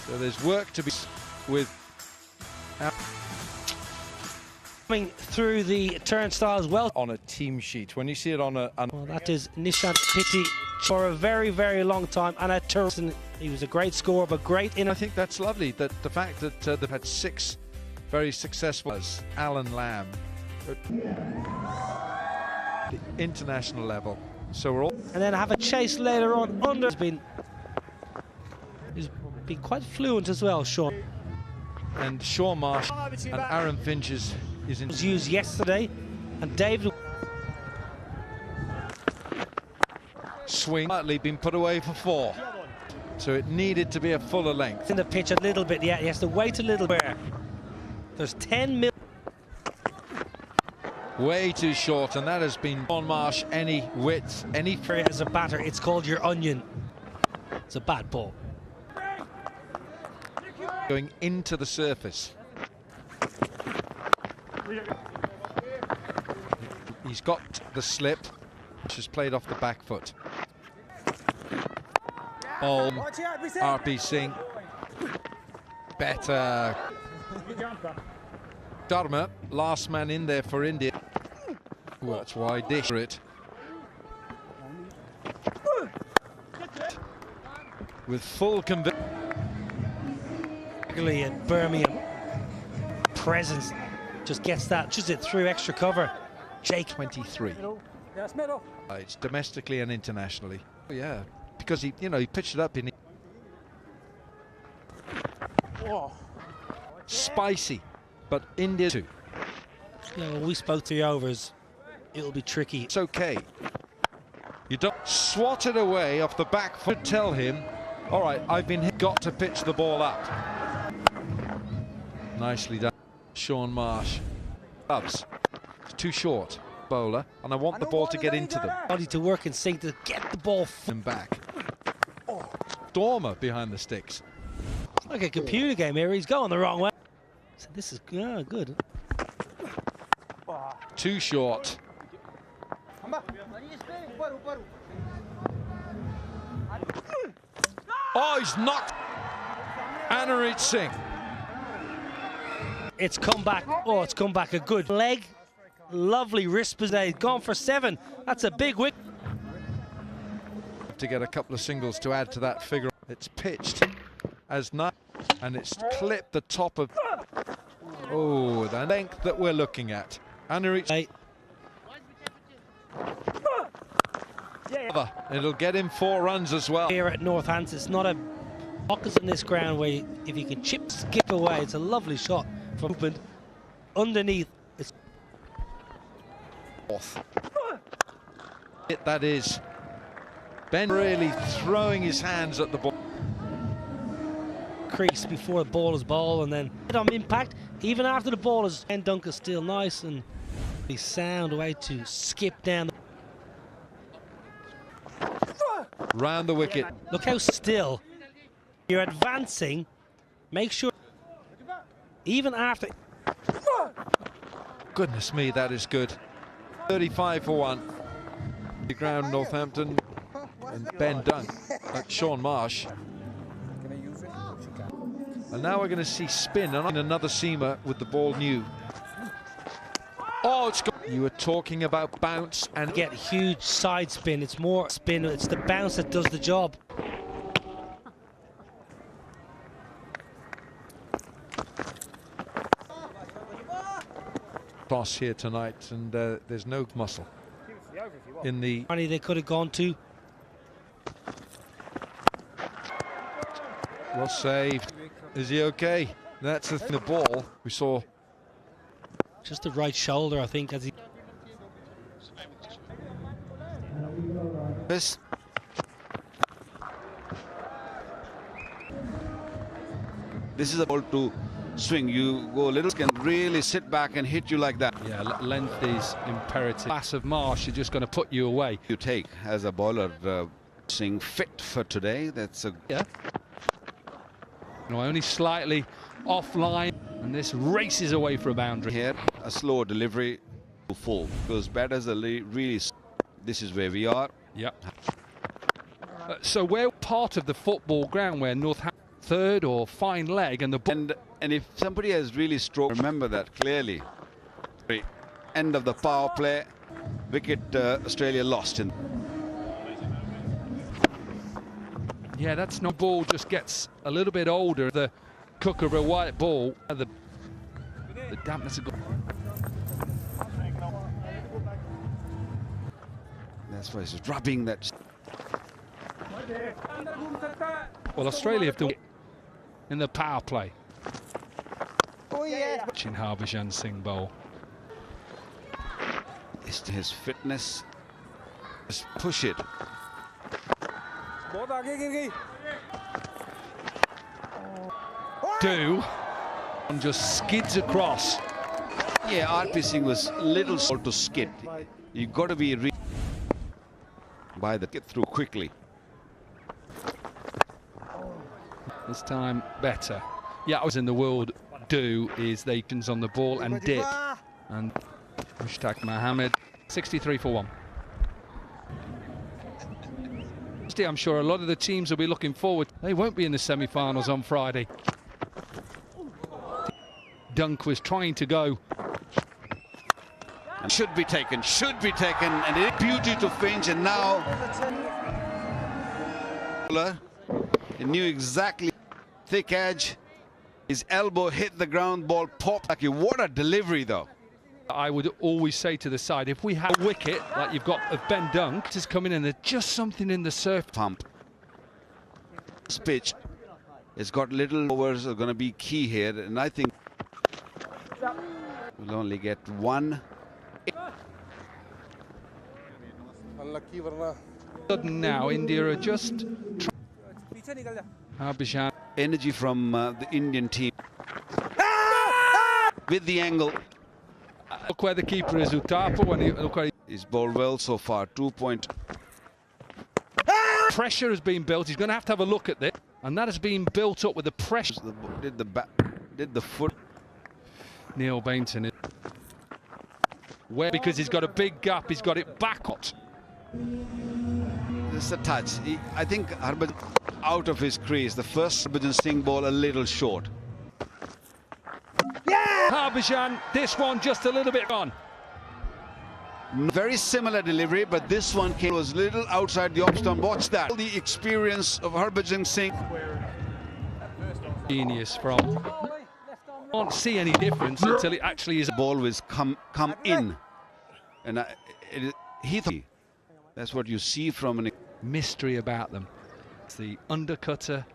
So there's work to be with. Coming through the turnstiles well. On a team sheet, when you see it on a... Well, that is Nishant Pitti for a very, very long time, and at Turson, he was a great scorer, but great in. I think that's lovely, that the fact that they've had 6 very successful as Alan Lamb at the international level. So we're all... And then have a chase later on under. He's been quite fluent as well, Sean. And Sean Marsh and Aaron Finch is in. Was used yesterday, and David Swing partly been put away for 4, so it needed to be a fuller length. in the pitch a little bit. Yeah, he has to wait a little bit. There's 10 mil. Way too short, and that has been Sean Marsh any width, any. As a batter, it's called your onion. It's a bad ball. Going into the surface. He's got the slip, which has played off the back foot. RP Singh. Better. Dharma, last man in there for India. Ooh, that's wide dish for it. With full conviction. At Birmingham, presence just gets that, just it through extra cover. Jake 23. It's domestically and internationally. Oh, yeah, because he pitched it up in. Spicy, but India too. Yeah, when we spoke to the overs, it'll be tricky. It's okay. You don't swat it away off the back foot. Tell him, all right, I've been hit. Got to pitch the ball up. Nicely done, Sean Marsh. Gloves, it's too short, bowler, and I want the ball to get into them. Body to work in sync to get the ball And back. Dormer behind the sticks. It's like a computer game here. He's going the wrong way. So this is good. Too short. Oh, he's knocked. Anarit Singh. It's come back. Oh, it's come back a good leg. Lovely wrist position. Gone for 7. That's a big wicket. To get a couple of singles to add to that figure. It's pitched as not, and it's clipped the top of. Oh, the length that we're looking at. Anarit. It'll get him 4 runs as well. Here at Northampton, it's not a pockets in this ground where if you can skip away, it's a lovely shot from open underneath. It's fourth. That is Ben really throwing his hands at the ball. Crease before the ball is ball, and then on impact, even after the ball is. And Dunk is still nice and the sound way to skip down. Round the wicket. Look how still you're advancing. Make sure, even after. Goodness me, that is good. 35 for 1. The ground, Northampton, and Ben Dunk, Sean Marsh. And now we're going to see spin and another seamer with the ball new. Oh, it's good. You were talking about bounce and get huge side spin. It's more spin. It's the bounce that does the job. Toss here tonight, and there's no muscle in the. They could have gone to. Well saved. Is he okay? That's the ball. We saw just the right shoulder, I think, as he. This. This is a ball to swing. You go a little, can really sit back and hit you like that. Yeah, length is imperative. Class of Marsh are just going to put you away. You take as a bowler, Singh fit for today. That's a only slightly offline, and this races away for a boundary. Here, a slow delivery to full, because batters are really. This is where we are. Yep. So we're part of the football ground where Northampton third or fine leg, and the ball. And if somebody has really stroked, remember that clearly. End of the power play, wicket Australia lost in. Yeah, that's no ball. Just gets a little bit older. The cook of a white ball. The dampness of. That's why he's rubbing that. Well, Australia have done it in the power play. In Harbhajan Singh bowl. It's his fitness. Just push it. And just skids across. Yeah, RP Singh was little slow to skid. You got to be by the get through quickly. This time better. Yeah, I was in the world. Do is they on the ball and dip. And Mushtaq Mohammed, 63 for 1. I'm sure a lot of the teams will be looking forward. They won't be in the semi-finals on Friday. Dunk was trying to go. And should be taken, and it's beauty to Finch, and now he knew exactly. Thick edge, his elbow hit the ground, ball popped. What a delivery though. I would always say to the side, if we have a wicket like you've got of Ben Dunk, just coming in, there's just something in the surf. Pump. This pitch, it's got little overs are going to be key here, and I think we'll only get one. Now India are just Harbhajan. Energy from the Indian team with the angle. Look where the keeper is, Uthappa. When He's bowled well so far. 2 point. Pressure has been built. He's going to have a look at this, and that has been built up with the pressure. Did the foot. Neil Bainton. Where because he's got a big gap, he's got it back up. Just a touch. I think Harbhajan out of his crease. The first Harbhajan Singh ball a little short. Harbhajan, this one just a little bit on. Very similar delivery, but this one was a little outside the off stump. Watch that. The experience of Harbhajan Singh. Genius from. Can't see any difference until it actually is. The ball was come in, and that's what you see from an mystery about them. It's the undercutter.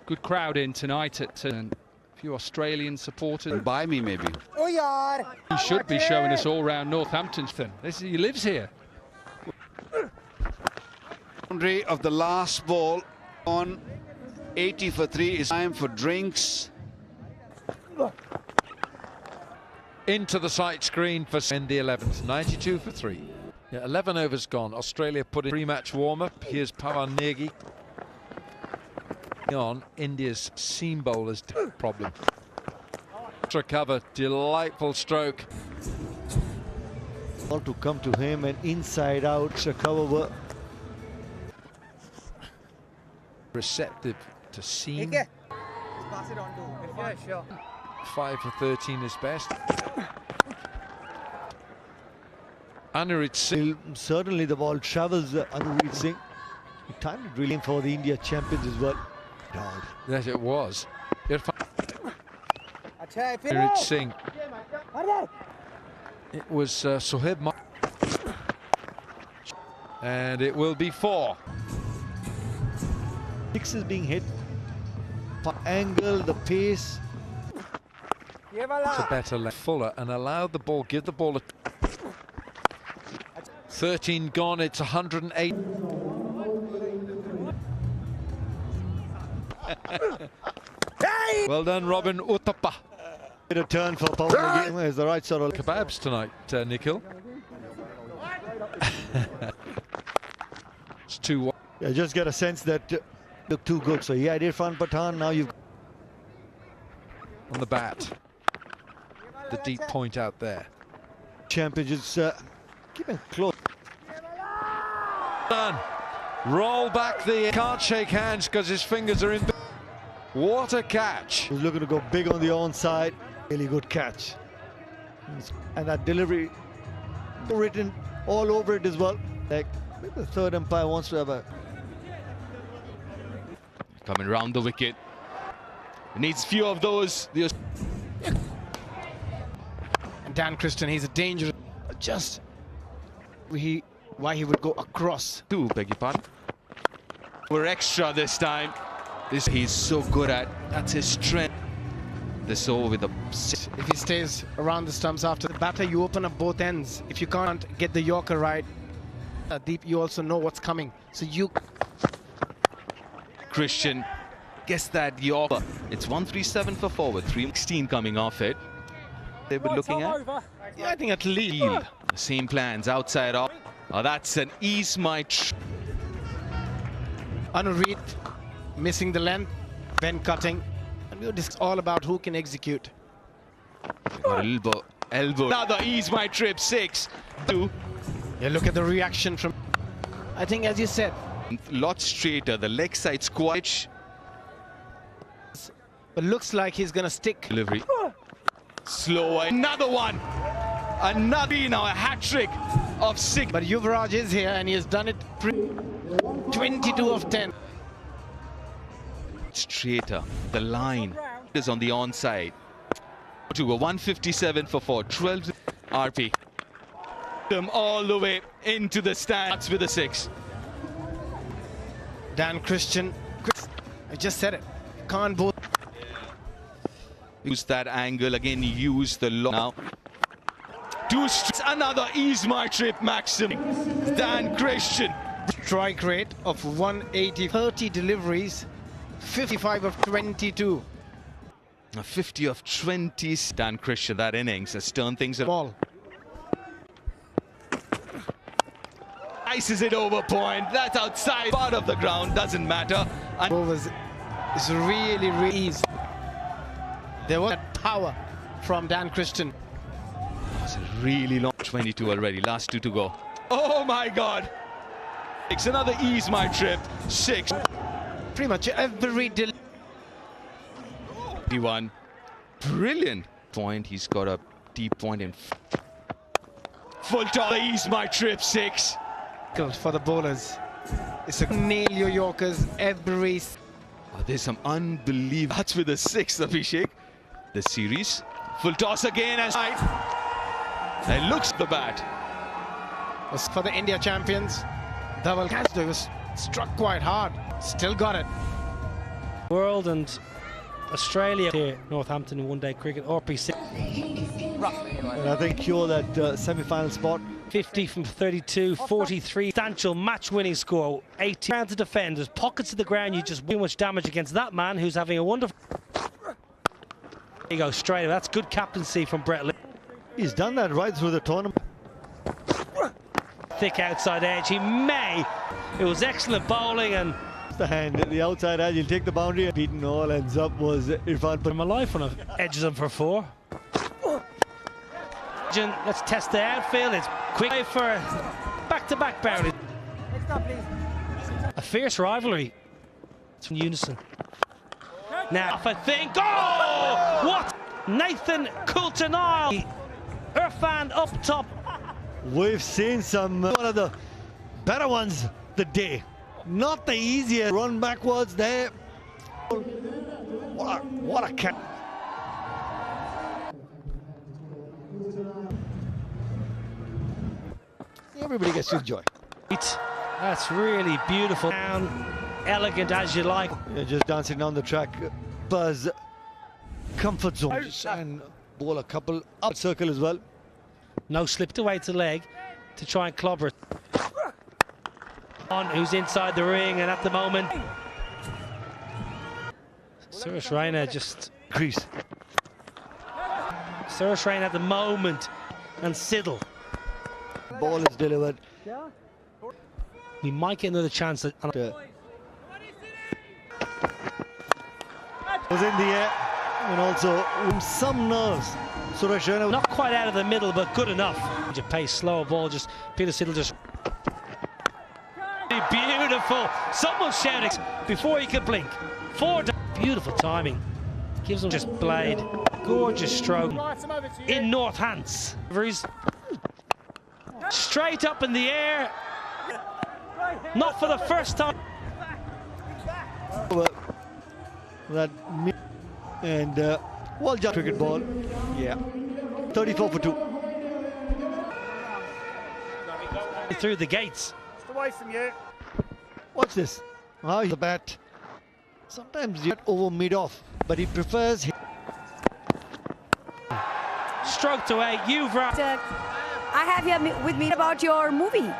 Good crowd in tonight at a few Australian supporters. By me, maybe. He should be showing us all around Northamptonton. He lives here. Boundary of the last ball on 80 for 3 is time for drinks. Into the sight screen for in the 11th, 92 for 3. Yeah, 11 overs gone. Australia put in pre-match warm-up. Here's Pawan Negi. On India's seam bowlers problem. Recover, delightful stroke. Ball to come to him and inside out cover. Receptive to seam. Pass it on to. Yeah, sure. 5 for 13 is best. Anurit Singh. Certainly the ball travels Anurit Singh. He timed it really for the India champions as well. Yes, it was. Anurit Singh. It was Sohaib. And it will be 4. 6 is being hit. Angle, the pace. It's a better left Fuller and allow the ball, give the ball a 13 gone, it's 108. Well done, Robin Uthappa. A turn for Pawan is the right sort of kebabs tonight, Nikhil. It's 2-1. I just get a sense that look too good. So yeah, Irfan Pathan. Now you've on the bat. The deep point out there. Champions keeping close. Done. Roll back the... Can't shake hands because his fingers are in... What a catch. He's looking to go big on the onside. Really good catch. And that delivery written all over it as well. Like, maybe the third umpire wants to have a... Coming round the wicket. It needs few of those. And Dan Christian, he's a danger. Just why he would go across. Beg your pardon. We're extra this time. This he's so good at. That's his strength. This over with the... If he stays around the stumps after the batter, you open up both ends. If you can't get the Yorker right, deep, you also know what's coming. So you... Christian gets that Yorker. It's 137 for 4 with 316 coming off it. They were looking at. Yeah, I think at least. The same plans outside off. Oh, that's an ease my... Anureed missing the length, Ben cutting. And it's all about who can execute. Got elbow. Another ease my trip. 6. 2. Yeah, look at the reaction from... I think, as you said, Lot straighter. The leg side squash. but looks like he's going to stick. Delivery. Slower. Another one. Another now. A hat-trick of 6. But Yuvraj is here and he has done it 22 of 10. Straighter. The line is on the onside. To a 157 for 4. 12 RP. Them all the way into the stands with a 6. Dan Christian, I just said it. Can't both. Use that angle again. Use the low now. 2 another ease my trip maximum. Dan Christian. Strike rate of 180, 30 deliveries, 55 of 22. 50 of 20. Dan Christian, that innings has turned things Ball. Ices it over point. That's outside part of the ground. Doesn't matter. And Overs is really, really easy. There was power from Dan Christian. it's a really long 22 already. Last 2 to go. Oh my God. It's another ease my trip. 6. Pretty much every delivery. 51. Brilliant point. He's got a deep point in full toss. Ease my trip. 6. For the bowlers. It's a nail your Yorkers every... Oh, there's some unbelievable... That's with a 6, Abhishek. The series. Full toss again. And it looks the bat. Was for the India champions. Double catch. It was struck quite hard. Still got it. World and Australia here, Northampton in one-day cricket, RP6. And I think cure that semi-final spot. 50 from 32, 43. Substantial match-winning score. 18 rounds to defend. There's pockets of the ground. You just too much damage against that man who's having a wonderful... There you go, straight away. That's good captaincy from Brett Lee. He's done that right through the tournament. Thick outside edge. He may. It was excellent bowling and... The hand at the outside edge. He'll take the boundary. Beaten all ends up was Irfan. Put him alive when I've edges him for 4. Let's test the outfield. It's quick for back-to-back boundary. A fierce rivalry. It's in unison. Now, I think. Oh! What? Nathan Coulter-Nile. Irfan up top. We've seen some one of the better ones today. Not the easiest run backwards there. What a catch. Everybody gets to enjoy. That's really beautiful. Down, elegant as you like. Yeah, just dancing down the track. Buzz, comfort zone. And bowl a couple up circle as well. No, slipped away to leg to try and clobber it. On who's inside the ring, and at the moment Suresh Raina just crease. Suresh Raina at the moment, and Siddle. Ball is delivered. We might get another chance at Was in the air, and also some nerves. Suresh Raina not quite out of the middle, but good enough. Pace, slower ball, just Peter Siddle just beautiful Beautiful. Someone shouting before he could blink. Beautiful timing. Gives him just blade. Gorgeous stroke. In North Hants. Straight up in the air. Not for the first time. And well done, cricket ball. Yeah. 34 for 2. Through the gates. Away from you. Watch this. How the bat. Sometimes you get over mid-off, but he prefers. Stroked away. Yuvraj. I have here with me about your movie.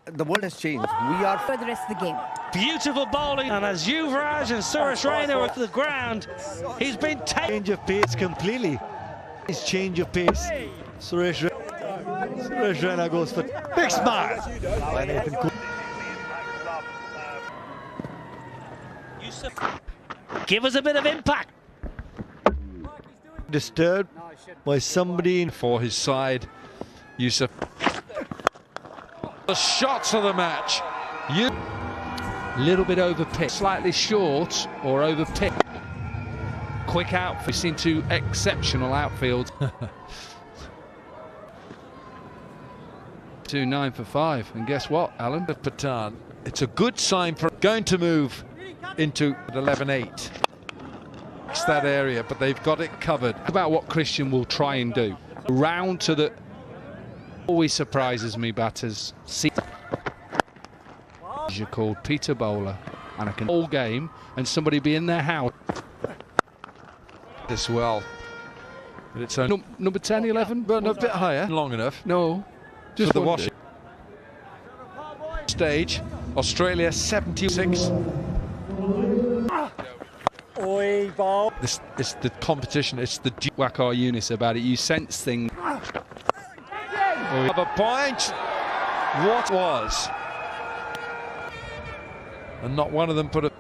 The world has changed. We are For the rest of the game. Beautiful bowling. And as Yuvraj and Suresh Raina are to the ground, he's been taken. Change of pace completely. His change of pace. Suresh Raina goes for big smile. Give us a bit of impact. Disturbed by somebody For his side, Yusuf. The shots of the match. Little bit overpicked, slightly short or overpicked. Quick out. We've seen two exceptional outfields. 2-9 for 5, and guess what, Alan? Patan. It's a good sign for going to move into 11-8. It's that area, but they've got it covered. About what Christian will try and do. Round to the... Always surprises me, batters. See, you're called Peter Bowler, and I can all game and somebody be in their house. As well. But it's only Number 10, 11? but a bit higher. Long enough. No. Just the wondered. washing stage. Australia 76. Oi, ball. This is the competition. It's the Whack our Eunice about it. You sense things. of a point. What was? And not one of them put a.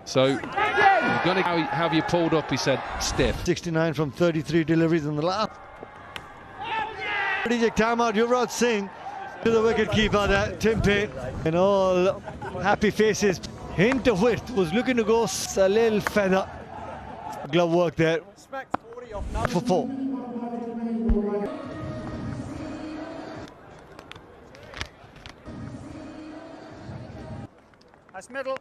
So, you're gonna, how have you pulled up? He said, stiff. 69 from 33 deliveries in the last. Strategic timeout. Yuvraj Singh to the wicket keeper there, Tim Payne, and all happy faces. Hint of width was looking to go a little feather. Glove work there for 4. That's middle.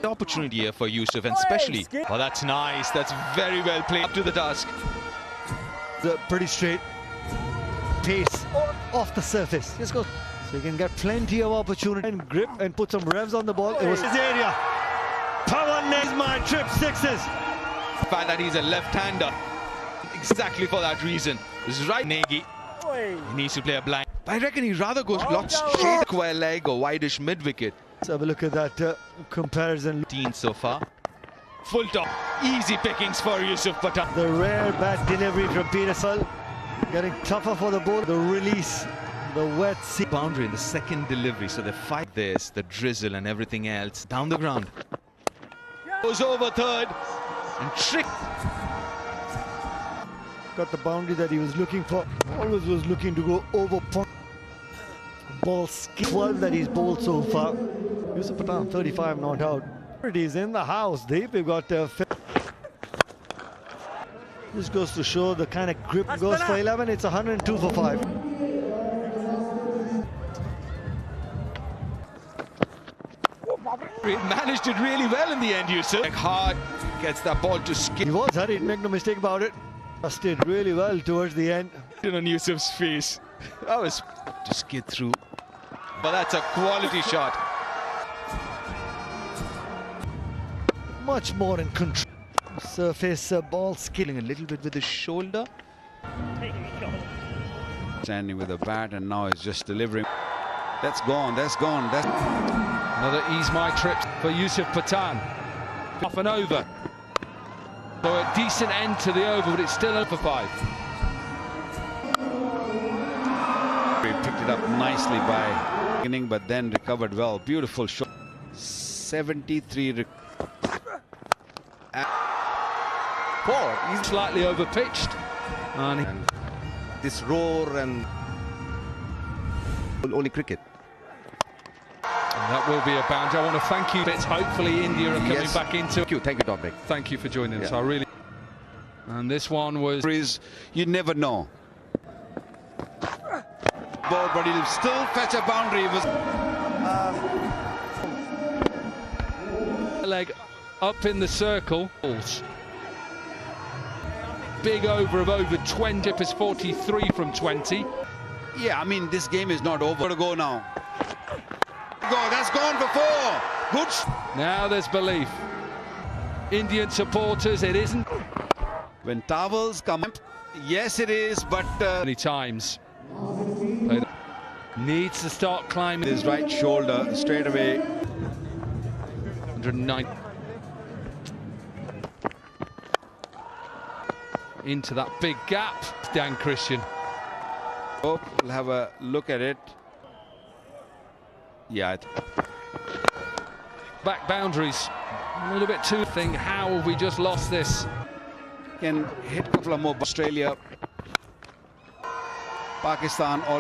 The opportunity here for Yusuf, and especially. Oh, that's nice. That's very well played. Up to the task. The pretty straight pace off the surface. Just go. So you can get plenty of opportunity and grip and put some revs on the ball. It was his area. Power nails my trip sixes. The fact that he's a left-hander, exactly for that reason. This is right, Nagy. He needs to play a blind. But I reckon he'd rather go lots straight square leg or wideish mid-wicket. Let's have a look at that comparison. 15 so far. Full top. Easy pickings for Yusuf Patan. The rare bad delivery from Petersall. Getting tougher for the ball. The release, the wet sea. Boundary in the second delivery, so they fight this, the drizzle and everything else. Down the ground. Goes over third and trick. Got the boundary that he was looking for. Always was looking to go over point. Ball skill 12 that he's bowled so far. Yusuf Patan 35 not out. It is in the house. They've got this goes to show the kind of grip. Goes for 11. It's 102 for 5. He managed it really well in the end, Yusuf. Hard gets that ball to skip. He was hurried, make no mistake about it. Did really well towards the end. On Yusuf's face. That was to skid through. But that's a quality shot. Much more in control. Surface ball skilling A little bit with his shoulder. Standing with a bat, and now he's just delivering. That's gone. That's gone. That's Another ease my trip for Yusuf Patan. Off and over. So a decent end to the over, but it's still over 5. He picked it up nicely by beginning, but then recovered well. Beautiful shot. 73. 4. He's slightly overpitched. And This roar and Only cricket. And that will be a boundary. I want to thank you. It's hopefully India are coming back into. Thank you, Dominic. Thank you for joining us. I really. And this one was. You never know. Ball, but he'll still fetch a boundary. Leg up in the circle. Big over of over 20. Tip is 43 from 20. Yeah, I mean, this game is not over. To go now. Go, that's gone before. Good. Now there's belief. Indian supporters, it isn't. When towels come up, yes, it is, but many times. Needs to start climbing. His right shoulder straight away. 109. Into that big gap. Dan Christian. Oh, we'll have a look at it. Yeah. Back boundaries. A little bit too thing. How have we just lost this? Can hit a couple of more. Australia, Pakistan already.